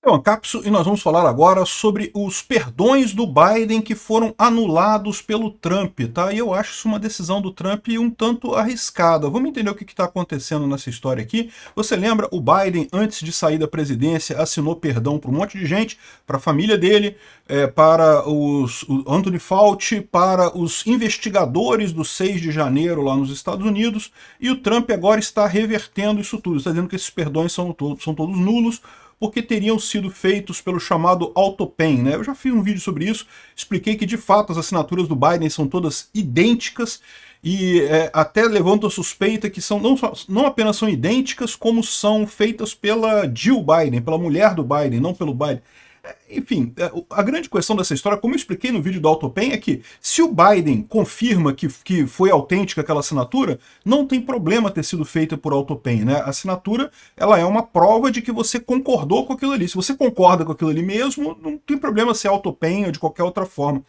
É o Ancapso e nós vamos falar agora sobre os perdões do Biden que foram anulados pelo Trump, tá? E eu acho isso uma decisão do Trump um tanto arriscada. Vamos entender o que está acontecendo nessa história aqui. Você lembra, o Biden, antes de sair da presidência, assinou perdão para um monte de gente, para a família dele, para o Anthony Fauci, para os investigadores do 6 de janeiro lá nos Estados Unidos, e o Trump agora está revertendo isso tudo, está dizendo que esses perdões são todos nulos, porque teriam sido feitos pelo chamado AutoPen, né? Eu já fiz um vídeo sobre isso, expliquei que de fato as assinaturas do Biden são todas idênticas e até levanto a suspeita que não apenas são idênticas, como são feitas pela Jill Biden, pela mulher do Biden, não pelo Biden. Enfim, a grande questão dessa história, como eu expliquei no vídeo do AutoPen, é que se o Biden confirma que foi autêntica aquela assinatura, não tem problema ter sido feita por AutoPen, né? A assinatura, ela é uma prova de que você concordou com aquilo ali. Se você concorda com aquilo ali mesmo, não tem problema ser AutoPen ou de qualquer outra forma.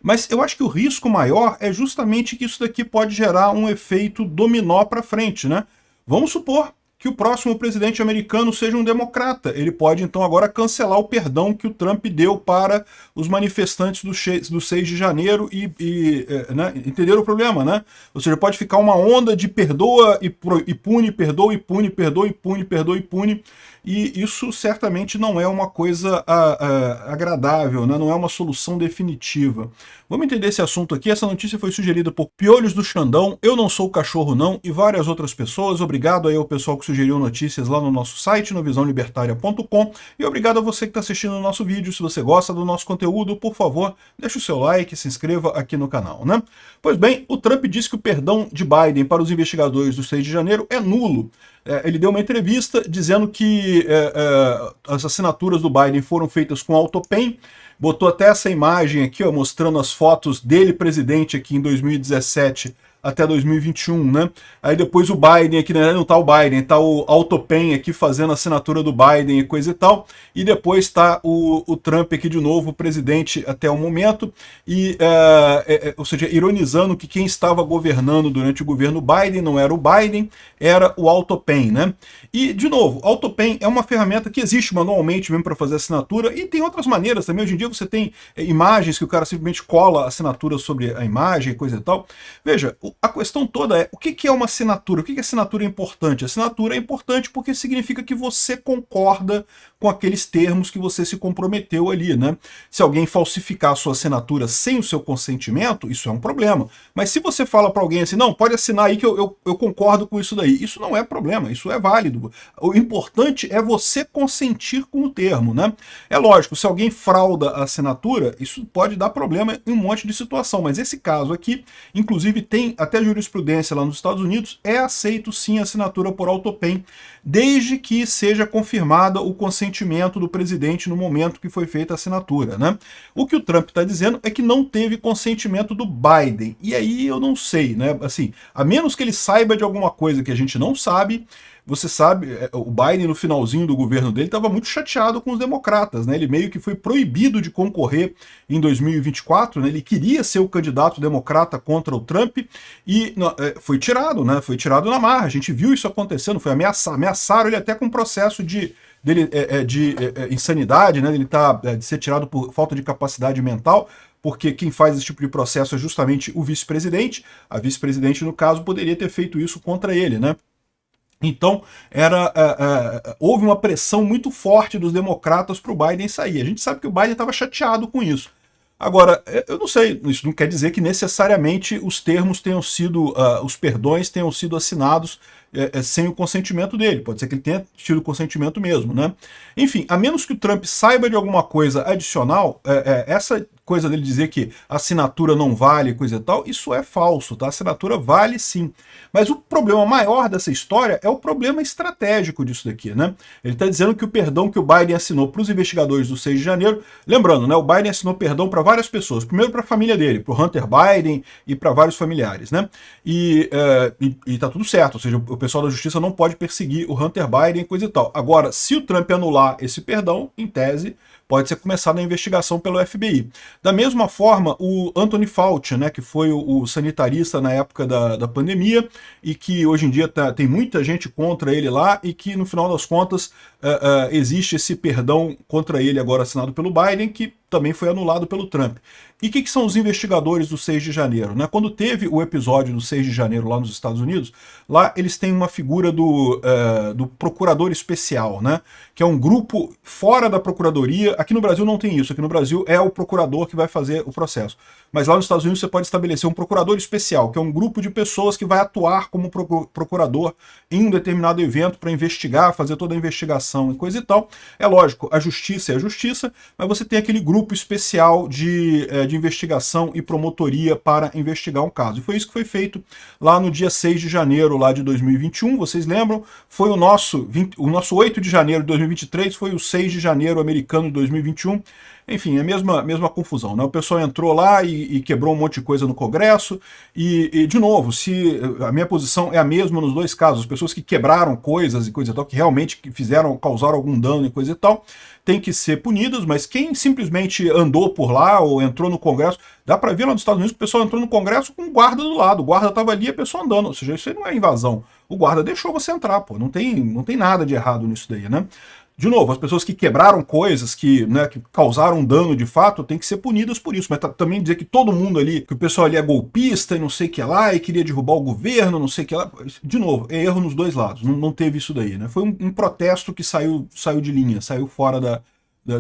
Mas eu acho que o risco maior é justamente que isso daqui pode gerar um efeito dominó para frente, né? Vamos supor que o próximo presidente americano seja um democrata. Ele pode, então, agora cancelar o perdão que o Trump deu para os manifestantes do 6 de janeiro né, entenderam o problema, né? Ou seja, pode ficar uma onda de perdoa e pune, perdoa e pune, perdoa e pune, perdoa e pune, e isso certamente não é uma coisa agradável, né? Não é uma solução definitiva. Vamos entender esse assunto aqui. Essa notícia foi sugerida por Piolhos do Xandão, Eu Não Sou Cachorro Não e várias outras pessoas. Obrigado aí ao pessoal que sugeriu notícias lá no nosso site, no visãolibertaria.com, e obrigado a você que está assistindo o nosso vídeo. Se você gosta do nosso conteúdo, por favor, deixe o seu like e se inscreva aqui no canal, né? Pois bem, o Trump disse que o perdão de Biden para os investigadores do 6 de janeiro é nulo. Ele deu uma entrevista dizendo que as assinaturas do Biden foram feitas com AutoPen, botou até essa imagem aqui, ó, mostrando as fotos dele presidente aqui em 2017 até 2021, né? Aí depois o Biden aqui, né, não tá o Biden, tá o AutoPen aqui fazendo a assinatura do Biden e coisa e tal, e depois tá o Trump aqui de novo, o presidente até o momento, e, ou seja, ironizando que quem estava governando durante o governo Biden não era o Biden, era o AutoPen, né? E, de novo, o AutoPen é uma ferramenta que existe manualmente mesmo para fazer assinatura, e tem outras maneiras também. Hoje em dia você tem imagens que o cara simplesmente cola a assinatura sobre a imagem e coisa e tal. Veja, a questão toda é, o que é uma assinatura? O que é assinatura importante? A assinatura é importante porque significa que você concorda com aqueles termos que você se comprometeu ali, né? Se alguém falsificar a sua assinatura sem o seu consentimento, isso é um problema. Mas se você fala para alguém assim, não, pode assinar aí que eu concordo com isso daí, isso não é problema, isso é válido. O importante é você consentir com o termo, né? É lógico, se alguém frauda a assinatura, isso pode dar problema em um monte de situação, mas esse caso aqui, inclusive tem até jurisprudência lá nos Estados Unidos, é aceito sim a assinatura por AutoPen, desde que seja confirmada o consentimento do presidente no momento que foi feita a assinatura, né? O que o Trump está dizendo é que não teve consentimento do Biden, e aí eu não sei, né? Assim, a menos que ele saiba de alguma coisa que a gente não sabe. Você sabe, o Biden no finalzinho do governo dele estava muito chateado com os democratas, né? Ele meio que foi proibido de concorrer em 2024, né? Ele queria ser o candidato democrata contra o Trump e foi tirado, né? Foi tirado na marra. A gente viu isso acontecendo, foi ameaçaram ele até com um processo de insanidade, né? Ele de ser tirado por falta de capacidade mental, porque quem faz esse tipo de processo é justamente o vice-presidente. A vice-presidente, no caso, poderia ter feito isso contra ele, né? Então, houve uma pressão muito forte dos democratas para o Biden sair. A gente sabe que o Biden estava chateado com isso. Agora, eu não sei, isso não quer dizer que necessariamente os termos tenham sido, os perdões tenham sido assinados sem o consentimento dele. Pode ser que ele tenha tido consentimento mesmo, né? Enfim, a menos que o Trump saiba de alguma coisa adicional, essa coisa dele dizer que a assinatura não vale, coisa e tal, isso é falso, tá? A assinatura vale sim. Mas o problema maior dessa história é o problema estratégico disso daqui, né? Ele está dizendo que o perdão que o Biden assinou para os investigadores do 6 de janeiro, lembrando, né? O Biden assinou perdão para várias pessoas. Primeiro para a família dele, para o Hunter Biden e para vários familiares, né? E tá tudo certo, ou seja, o pessoal da justiça não pode perseguir o Hunter Biden, coisa e tal. Agora, se o Trump anular esse perdão, em tese, pode ser começada a investigação pelo FBI. Da mesma forma, o Anthony Fauci, né, que foi o sanitarista na época da pandemia, e que hoje em dia tem muita gente contra ele lá, e que no final das contas existe esse perdão contra ele agora assinado pelo Biden, que também foi anulado pelo Trump. E o que são os investigadores do 6 de janeiro? Né? Quando teve o episódio do 6 de janeiro lá nos Estados Unidos, lá eles têm uma figura do procurador especial, né? Que é um grupo fora da procuradoria. Aqui no Brasil não tem isso, aqui no Brasil é o procurador que vai fazer o processo. Mas lá nos Estados Unidos você pode estabelecer um procurador especial, que é um grupo de pessoas que vai atuar como procurador em um determinado evento para investigar, fazer toda a investigação e coisa e tal. É lógico, a justiça é a justiça, mas você tem aquele grupo especial de investigação e promotoria para investigar um caso. E foi isso que foi feito lá no dia 6 de janeiro lá de 2021, vocês lembram? Foi o nosso 8 de janeiro de 2023, foi o 6 de janeiro americano de 2021. Enfim, é a mesma confusão, né? O pessoal entrou lá e quebrou um monte de coisa no Congresso e, de novo, se a minha posição é a mesma nos dois casos, as pessoas que quebraram coisas e coisa e tal, que realmente causaram algum dano e coisa e tal, tem que ser punidas, mas quem simplesmente andou por lá ou entrou no Congresso, dá para ver lá nos Estados Unidos que o pessoal entrou no Congresso com um guarda do lado, o guarda estava ali e a pessoa andando, ou seja, isso aí não é invasão, o guarda deixou você entrar, pô, não tem nada de errado nisso daí, né? De novo, as pessoas que quebraram coisas, que causaram dano de fato, têm que ser punidas por isso. Mas também dizer que todo mundo ali, que o pessoal ali é golpista e não sei o que lá, e queria derrubar o governo, não sei o que lá. De novo, é erro nos dois lados. Não teve isso daí, né? Foi um protesto que saiu de linha, saiu fora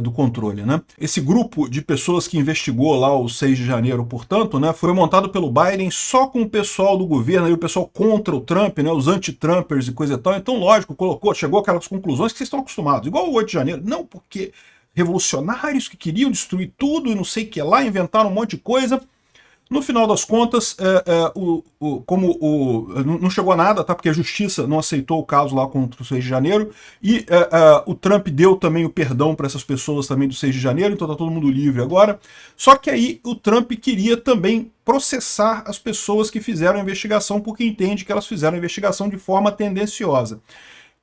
do controle, né? Esse grupo de pessoas que investigou lá o 6 de janeiro, portanto, né, foi montado pelo Biden só com o pessoal do governo, aí o pessoal contra o Trump, né, os anti-Trumpers e coisa e tal. Então, lógico, chegou aquelas conclusões que vocês estão acostumados. Igual o 8 de janeiro. Não, porque revolucionários que queriam destruir tudo e não sei o que lá, inventaram um monte de coisa. No final das contas, não chegou a nada, tá? Porque a justiça não aceitou o caso lá contra o 6 de janeiro, e o Trump deu também o perdão para essas pessoas também do 6 de janeiro, então tá todo mundo livre agora. Só que aí o Trump queria também processar as pessoas que fizeram a investigação, porque entende que elas fizeram a investigação de forma tendenciosa.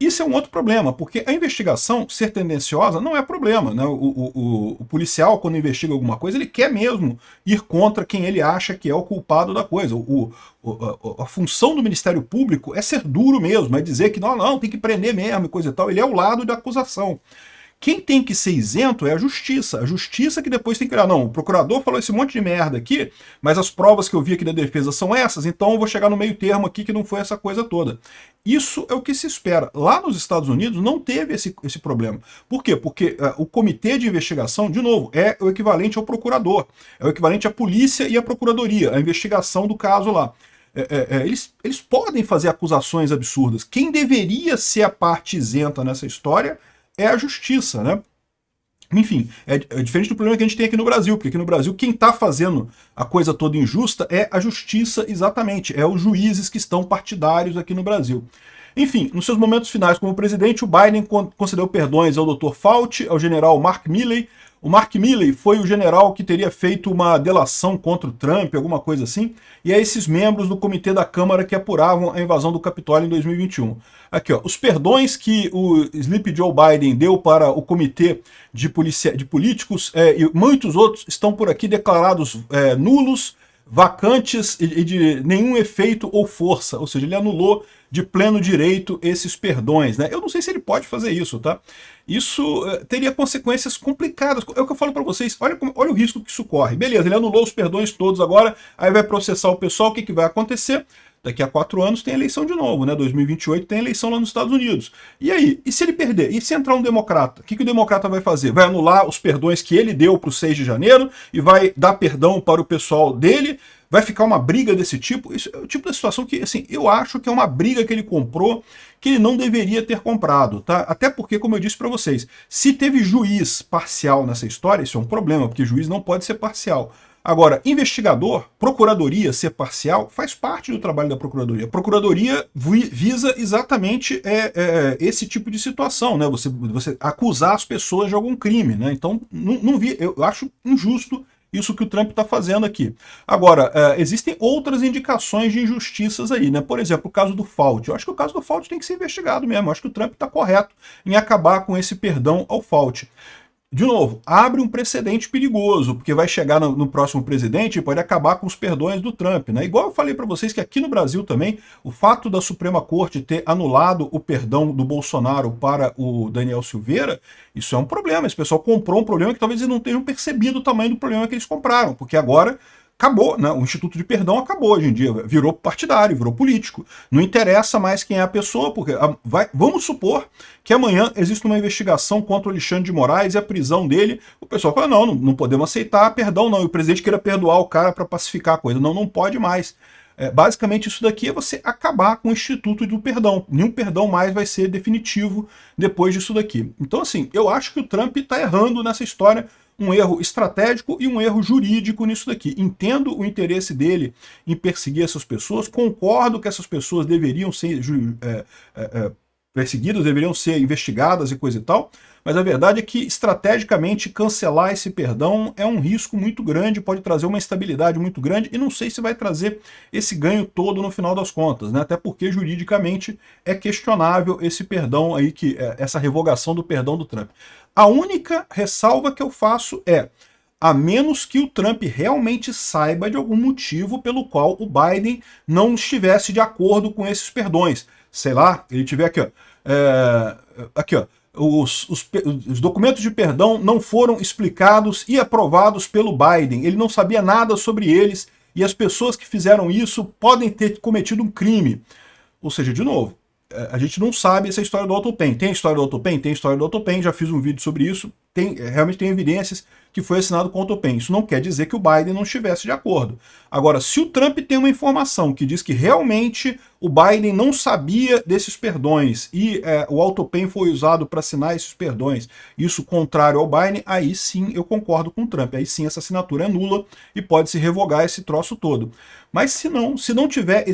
Isso é um outro problema, porque a investigação ser tendenciosa não é problema, né? O policial, quando investiga alguma coisa, ele quer mesmo ir contra quem ele acha que é o culpado da coisa. A função do Ministério Público é ser duro mesmo, é dizer que não, tem que prender mesmo e coisa e tal. Ele é o lado da acusação. Quem tem que ser isento é a justiça que depois tem que olhar, não, o procurador falou esse monte de merda aqui, mas as provas que eu vi aqui da defesa são essas, então eu vou chegar no meio termo aqui que não foi essa coisa toda. Isso é o que se espera. Lá nos Estados Unidos não teve esse problema. Por quê? Porque o comitê de investigação, de novo, é o equivalente ao procurador, é o equivalente à polícia e à procuradoria, a investigação do caso lá. Eles podem fazer acusações absurdas. Quem deveria ser a parte isenta nessa história é a justiça, né? Enfim, é diferente do problema que a gente tem aqui no Brasil, porque aqui no Brasil quem está fazendo a coisa toda injusta é a justiça, exatamente, é os juízes que estão partidários aqui no Brasil. Enfim, nos seus momentos finais como presidente, o Biden concedeu perdões ao Dr. Fauci, ao general Mark Milley. O Mark Milley foi o general que teria feito uma delação contra o Trump, alguma coisa assim, e a esses membros do comitê da Câmara que apuravam a invasão do Capitólio em 2021. Aqui, ó, os perdões que o Sleepy Joe Biden deu para o comitê de políticos e muitos outros estão por aqui declarados nulos, vacantes e de nenhum efeito ou força, ou seja, ele anulou de pleno direito esses perdões, né? Eu não sei se ele pode fazer isso, tá? Isso teria consequências complicadas. É o que eu falo para vocês, olha o risco que isso corre. Beleza, ele anulou os perdões todos agora, aí vai processar o pessoal, o que vai acontecer? Daqui a 4 anos tem eleição de novo, né? 2028 tem eleição lá nos Estados Unidos. E aí? E se ele perder? E se entrar um democrata? O que o democrata vai fazer? Vai anular os perdões que ele deu para o 6 de janeiro e vai dar perdão para o pessoal dele? Vai ficar uma briga desse tipo? Isso é o tipo de situação que, assim, eu acho que é uma briga que ele comprou que ele não deveria ter comprado, tá? Até porque, como eu disse para vocês, se teve juiz parcial nessa história, isso é um problema, porque juiz não pode ser parcial. Agora, investigador, procuradoria ser parcial, faz parte do trabalho da procuradoria. A procuradoria visa exatamente esse tipo de situação, né? Você acusar as pessoas de algum crime, né? Então, eu acho injusto isso que o Trump está fazendo aqui. Agora, existem outras indicações de injustiças aí, né? Por exemplo, o caso do Fauci. Eu acho que o caso do Fauci tem que ser investigado mesmo. Eu acho que o Trump está correto em acabar com esse perdão ao Fauci. De novo, abre um precedente perigoso, porque vai chegar no próximo presidente e pode acabar com os perdões do Trump, né? Igual eu falei para vocês que aqui no Brasil também, o fato da Suprema Corte ter anulado o perdão do Bolsonaro para o Daniel Silveira, isso é um problema. Esse pessoal comprou um problema que talvez eles não tenham percebido o tamanho do problema que eles compraram, porque agora acabou, né? O Instituto de Perdão acabou hoje em dia, virou partidário, virou político. Não interessa mais quem é a pessoa, porque vamos supor que amanhã existe uma investigação contra o Alexandre de Moraes e a prisão dele. O pessoal fala, não podemos aceitar perdão não, e o presidente queira perdoar o cara para pacificar a coisa. Não pode mais. Basicamente isso daqui é você acabar com o Instituto do Perdão. Nenhum perdão mais vai ser definitivo depois disso daqui. Então assim, eu acho que o Trump está errando nessa história, um erro estratégico e um erro jurídico nisso daqui. Entendo o interesse dele em perseguir essas pessoas, concordo que essas pessoas deveriam ser perseguidas, deveriam ser investigadas e coisa e tal, mas a verdade é que estrategicamente cancelar esse perdão é um risco muito grande, pode trazer uma instabilidade muito grande e não sei se vai trazer esse ganho todo no final das contas, né? Até porque juridicamente é questionável esse perdão aí, essa revogação do perdão do Trump. A única ressalva que eu faço é, a menos que o Trump realmente saiba de algum motivo pelo qual o Biden não estivesse de acordo com esses perdões. Sei lá, ele tiver aqui, ó, os documentos de perdão não foram explicados e aprovados pelo Biden. Ele não sabia nada sobre eles e as pessoas que fizeram isso podem ter cometido um crime. Ou seja, de novo, a gente não sabe essa história do AutoPen. Tem a história do AutoPen? Tem a história do AutoPen, já fiz um vídeo sobre isso. Realmente tem evidências que foi assinado com o AutoPen. Isso não quer dizer que o Biden não estivesse de acordo. Agora, se o Trump tem uma informação que diz que realmente o Biden não sabia desses perdões e o AutoPen foi usado para assinar esses perdões, isso contrário ao Biden, aí sim eu concordo com o Trump. Aí sim essa assinatura é nula e pode-se revogar esse troço todo. Mas se não tiver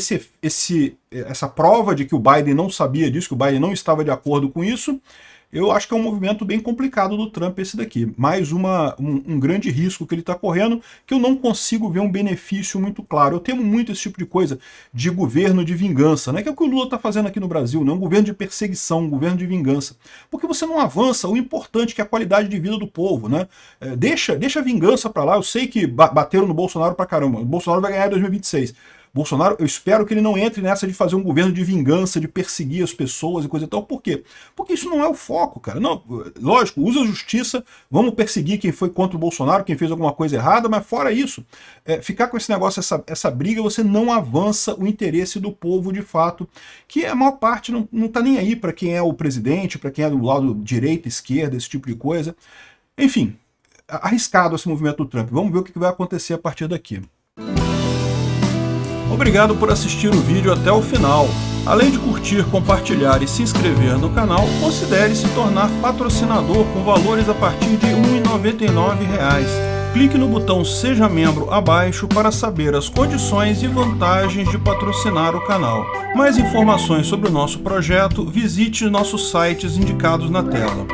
essa prova de que o Biden não sabia disso, que o Biden não estava de acordo com isso, eu acho que é um movimento bem complicado do Trump esse daqui. Mais um grande risco que ele está correndo, que eu não consigo ver um benefício muito claro. Eu temo muito esse tipo de coisa de governo de vingança, né? Que é o que o Lula está fazendo aqui no Brasil, né? Um governo de perseguição, um governo de vingança. Porque você não avança o importante, que é a qualidade de vida do povo, né? Deixa a vingança para lá. Eu sei que bateram no Bolsonaro pra caramba. O Bolsonaro vai ganhar em 2026. Bolsonaro, eu espero que ele não entre nessa de fazer um governo de vingança, de perseguir as pessoas e coisa e tal. Por quê? Porque isso não é o foco, cara. Não, lógico, usa a justiça, vamos perseguir quem foi contra o Bolsonaro, quem fez alguma coisa errada, mas fora isso, ficar com esse negócio, essa briga, você não avança o interesse do povo de fato, que a maior parte não tá nem aí para quem é o presidente, para quem é do lado direita, esquerda, esse tipo de coisa. Enfim, arriscado esse movimento do Trump. Vamos ver o que vai acontecer a partir daqui. Obrigado por assistir o vídeo até o final. Além de curtir, compartilhar e se inscrever no canal, considere se tornar patrocinador com valores a partir de R$ 1,99. Clique no botão Seja Membro abaixo para saber as condições e vantagens de patrocinar o canal. Mais informações sobre o nosso projeto, visite nossos sites indicados na tela.